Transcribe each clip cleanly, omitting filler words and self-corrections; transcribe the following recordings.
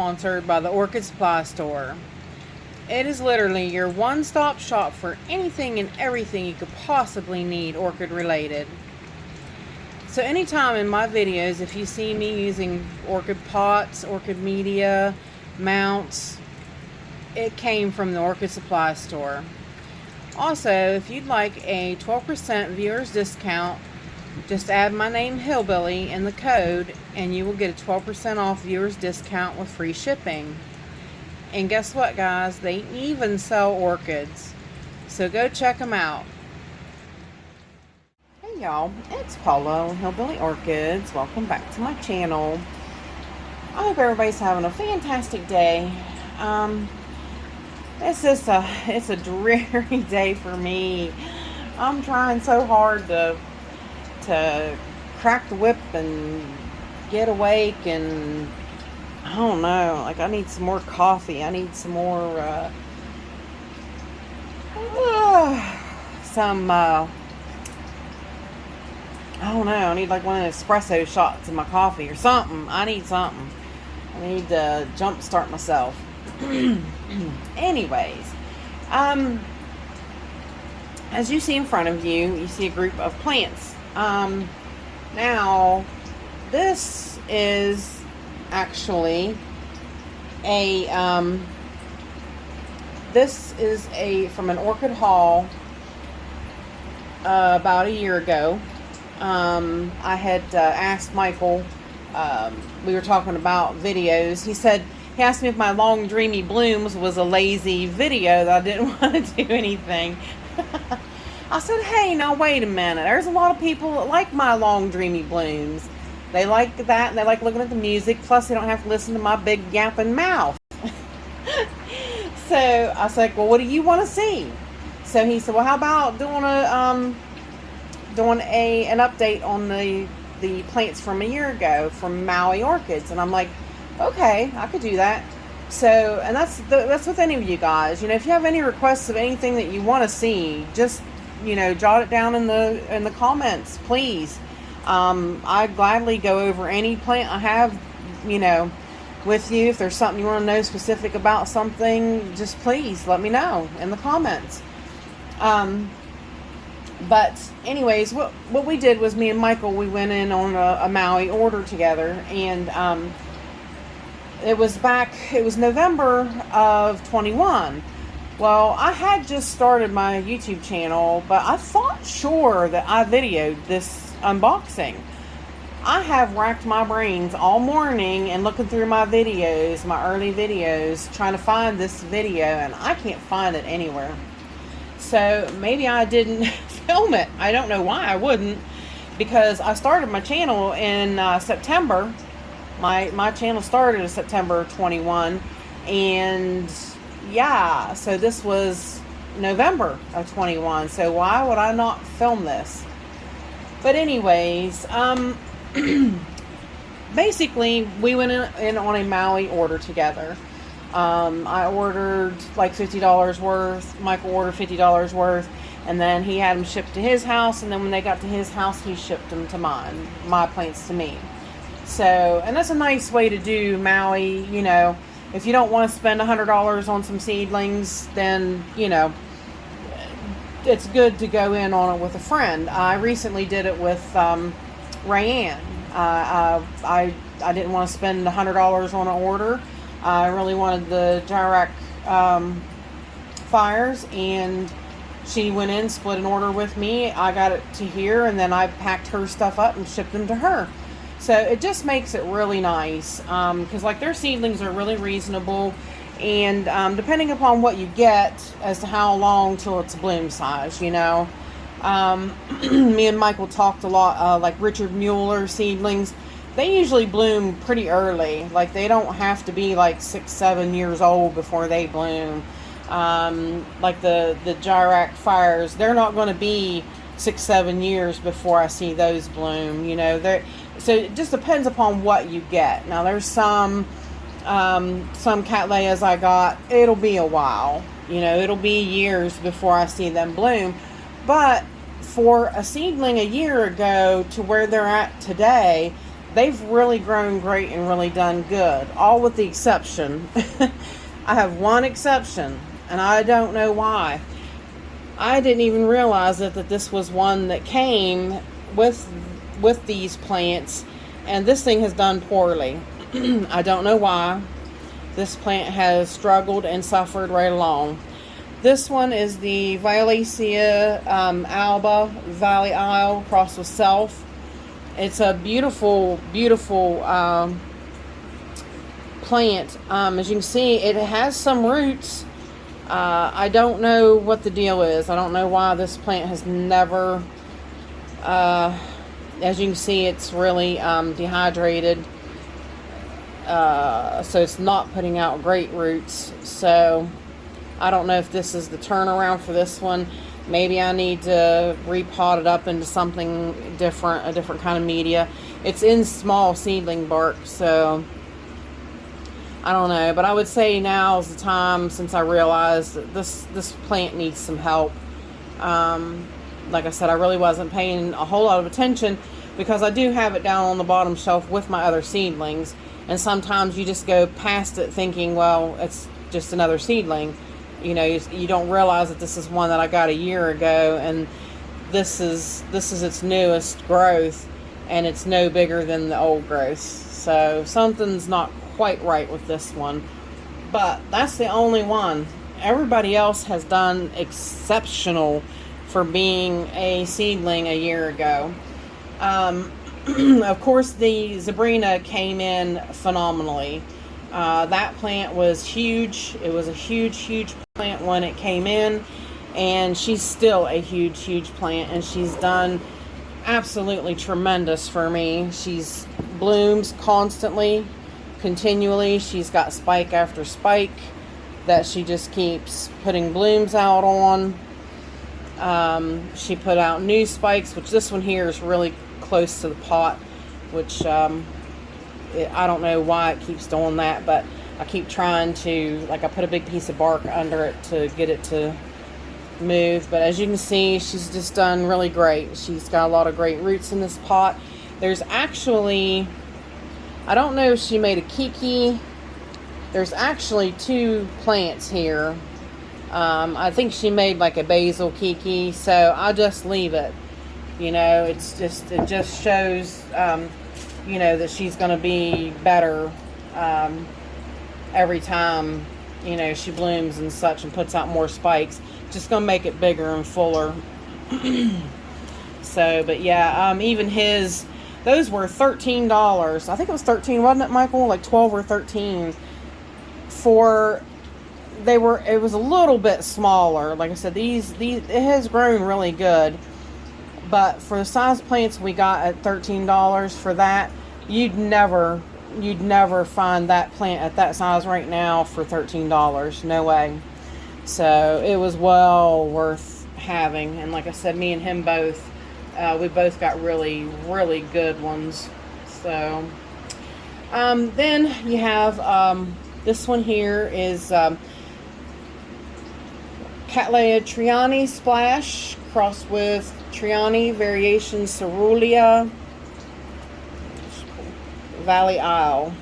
sponsored by the Orchid Supply Store. It is literally your one-stop shop for anything and everything you could possibly need orchid related. So anytime in my videos, if you see me using orchid pots, orchid media, mounts, it came from the Orchid Supply Store. Also, if you'd like a 12% viewers discount, just add my name Hillbilly in the code and you will get a 12% off viewers discount with free shipping. And guess what, guys? They even sell orchids. So go check them out. Hey y'all, it's Paula, Hillbilly Orchids. Welcome back to my channel. I hope everybody's having a fantastic day. It's a dreary day for me. I'm trying so hard to crack the whip and get awake, and I don't know, like I need some more coffee. I need some more I don't know, I need like one of the espresso shots in my coffee or something. I need something. I need to jump start myself. Anyways, as you see in front of you, you see a group of plants. Now this is actually from an orchid haul about a year ago. I had asked Michael, we were talking about videos. He asked me if my long dreamy blooms was a lazy video that I didn't want to do anything. I said, hey, now wait a minute. There's a lot of people that like my long dreamy blooms. They like that, and they like looking at the music. Plus, they don't have to listen to my big yapping mouth. So I was like, well, what do you want to see? So he said, well, how about doing an update on the plants from a year ago from Maui Orchids? And I'm like, okay, I could do that. So, and that's with any of you guys. You know, if you have any requests of anything that you want to see, just, you know, jot it down in the comments, please. I'd gladly go over any plant I have, you know, with you. If there's something you want to know specific about something, just please let me know in the comments. But anyways, what we did was me and Michael, we went in on a Maui order together, and it was November of 21. Well, I had just started my YouTube channel, but I thought sure that I videoed this unboxing. I have racked my brains all morning and looking through my videos, my early videos, trying to find this video, and I can't find it anywhere. So maybe I didn't film it. I don't know why I wouldn't, because I started my channel in September. My channel started in September 21, and yeah, so this was November of 21. So why would I not film this? But anyways, basically we went in on a Maui order together. I ordered like $50 worth. Michael ordered $50 worth, and then he had them shipped to his house, and then when they got to his house, he shipped them to my plants to me. So, and that's a nice way to do Maui. You know, if you don't want to spend $100 on some seedlings, then, you know, it's good to go in on it with a friend. I recently did it with Rayanne. I didn't want to spend $100 on an order. I really wanted the Gyrac fires, and she went in, split an order with me. I got it to here, and then I packed her stuff up and shipped them to her. So it just makes it really nice, because like their seedlings are really reasonable, and depending upon what you get as to how long till it's bloom size, you know. Me and Michael talked a lot, like Richard Mueller seedlings, they usually bloom pretty early. Like they don't have to be like 6-7 years old before they bloom. Like the Gyrac fires, they're not going to be 6-7 years before I see those bloom, you know. So it just depends upon what you get. Now there's some Cattleyas I got, it'll be a while, you know, it'll be years before I see them bloom. But for a seedling a year ago to where they're at today, they've really grown great and really done good, all with the exception. I have one exception, and I don't know why. I didn't even realize that this was one that came with these plants, and this thing has done poorly. I don't know why. This plant has struggled and suffered right along. This one is the Violacea alba, Valley Isle, crossed with Self. It's a beautiful, beautiful plant. As you can see, it has some roots. I don't know what the deal is. I don't know why this plant has never, as you can see, it's really dehydrated. So it's not putting out great roots. So I don't know if this is the turnaround for this one. Maybe I need to repot it up into something different, a different kind of media. It's in small seedling bark, so I don't know. But I would say now is the time, since I realized that this plant needs some help. Like I said, I really wasn't paying a whole lot of attention because I do have it down on the bottom shelf with my other seedlings. And sometimes you just go past it thinking, well, it's just another seedling. You know, you don't realize that this is one that I got a year ago, and this is its newest growth, and it's no bigger than the old growth. So something's not quite right with this one. But that's the only one. Everybody else has done exceptional for being a seedling a year ago. Of course, the Zebrina came in phenomenally. That plant was huge. It was a huge, huge plant when it came in, and she's still a huge, huge plant, and she's done absolutely tremendous for me. She's blooms constantly, continually. She's got spike after spike that she just keeps putting blooms out on. She put out new spikes, which this one here is really close to the pot, which I don't know why it keeps doing that, but I keep trying to, like, I put a big piece of bark under it to get it to move. But as you can see, she's just done really great. She's got a lot of great roots in this pot. There's actually, I don't know if she made a kiki. There's actually two plants here. I think she made like a basil kiki, so I'll just leave it. You know, it just shows, you know, that she's going to be better every time, you know, she blooms and such and puts out more spikes. Just going to make it bigger and fuller. So, but yeah, even his, those were $13. I think it was 13, wasn't it, Michael? Like 12 or 13 for, it was a little bit smaller. Like I said, these it has grown really good. But for the size plants we got at $13 for that, you'd never find that plant at that size right now for $13. No way. So it was well worth having. And like I said, me and him both, we both got really, really good ones. So then you have this one here is Cattleya Triani Splash crossed with Triani Variation Cerulean Valley Isle.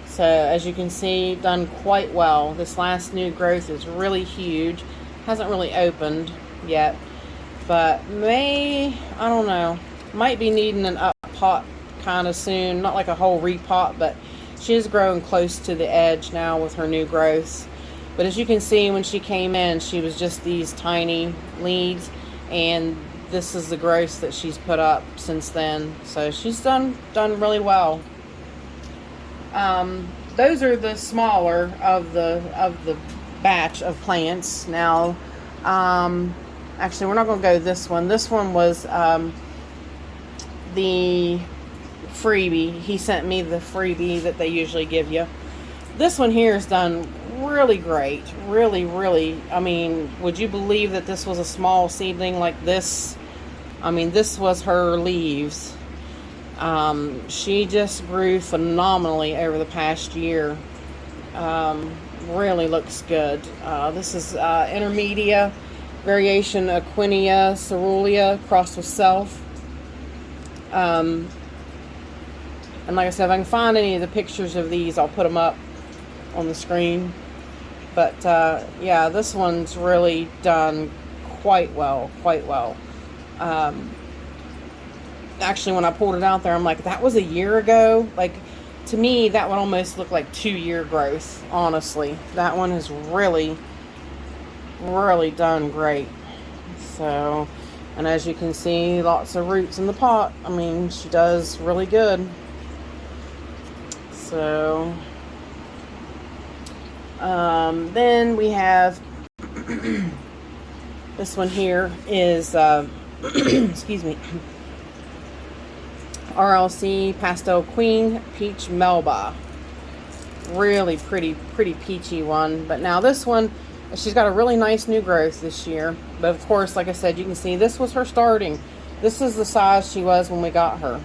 So as you can see, done quite well. This last new growth is really huge. Hasn't really opened yet, but I don't know, might be needing an up pot kind of soon. Not like a whole repot, but she is growing close to the edge now with her new growth. But as you can see, when she came in, she was just these tiny leaves, and this is the growth that she's put up since then. So she's done really well. Those are the smaller of the batch of plants. Now, actually, we're not going to go this one. This one was the freebie. He sent me the freebie that they usually give you. This one here is done really great. Really, really. I mean, would you believe that this was a small seedling like this? I mean, this was her leaves. She just grew phenomenally over the past year. Really looks good. This is Intermedia Variation Aquinia Cerulean crossed with Self. And like I said, if I can find any of the pictures of these, I'll put them up on the screen. But yeah, this one's really done quite well, quite well. Actually, when I pulled it out there, I'm like, that was a year ago. Like, to me, that would almost look like 2-year growth, honestly. That one has really, really done great. So, and as you can see, lots of roots in the pot. I mean, she does really good. So, then we have this one here is, excuse me, RLC Pastel Queen Peach Melba. Really pretty peachy one. But now this one, she's got a really nice new growth this year. But of course, like I said, you can see this was her starting. This is the size she was when we got her.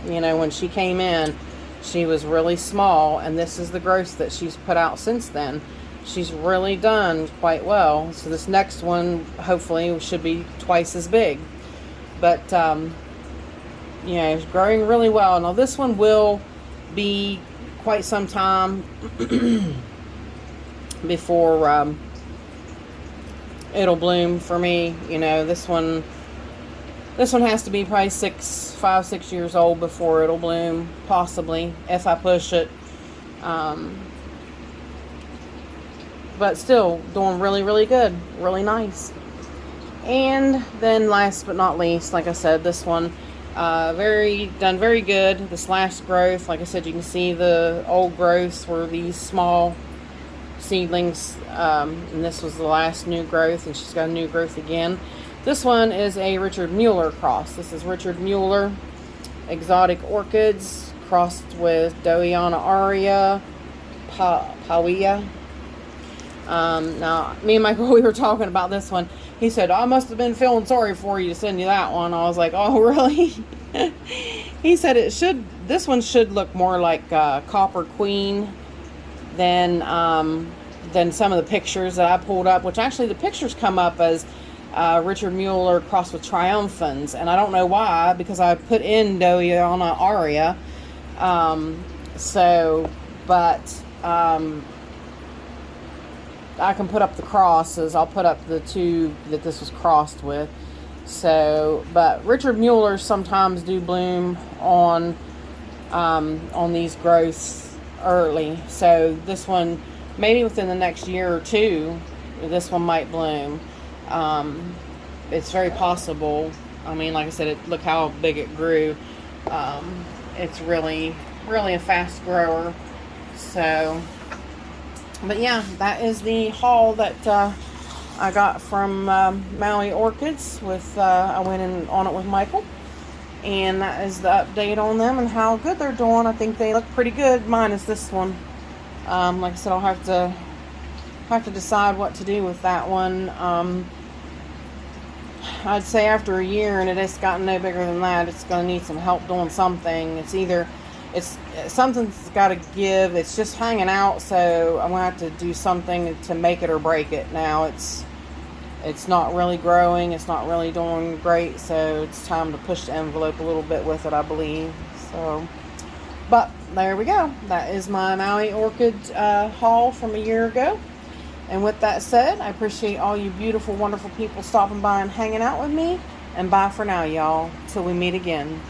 You know, when she came in, she was really small, and this is the growth that she's put out since then. She's really done quite well. So this next one, hopefully, should be twice as big. But, yeah, it's growing really well. Now, this one will be quite some time before it'll bloom for me. You know, this one has to be probably 5, 6 years old before it'll bloom, possibly, if I push it. But still doing really, really good. Really nice. And then last but not least, like I said, this one done very good. This last growth, like I said, you can see the old growths were these small seedlings, and this was the last new growth, and she's got a new growth again. This one is a Richard Mueller cross. This is Richard Mueller Exotic Orchids crossed with Dowiana Aria Pawia. Now, me and Michael, we were talking about this one. He said, I must have been feeling sorry for you to send you that one. I was like, oh, really? He said this one should look more like Copper Queen than some of the pictures that I pulled up, which actually the pictures come up as Richard Mueller crossed with Triumphans. And I don't know why, because I put in Dowiana Aria. I can put up the crosses. I'll put up the two that this was crossed with. So, but Richard Mueller sometimes do bloom on these growths early. So this one, maybe within the next year or two, this one might bloom. It's very possible. I mean, like I said, look how big it grew. It's really, really a fast grower. So, but yeah, that is the haul that I got from Maui Orchids. I went in on it with Michael, and that is the update on them and how good they're doing. I think they look pretty good, minus this one. Like I said, I'll have to decide what to do with that one. I'd say after a year and it has gotten no bigger than that, it's going to need some help doing something. Something's got to give. It's just hanging out, so I'm going to have to do something to make it or break it. Now it's not really growing. It's not really doing great, so it's time to push the envelope a little bit with it, I believe. So, but there we go. That is my Maui Orchid haul from a year ago. And with that said, I appreciate all you beautiful, wonderful people stopping by and hanging out with me. And bye for now, y'all. Till we meet again.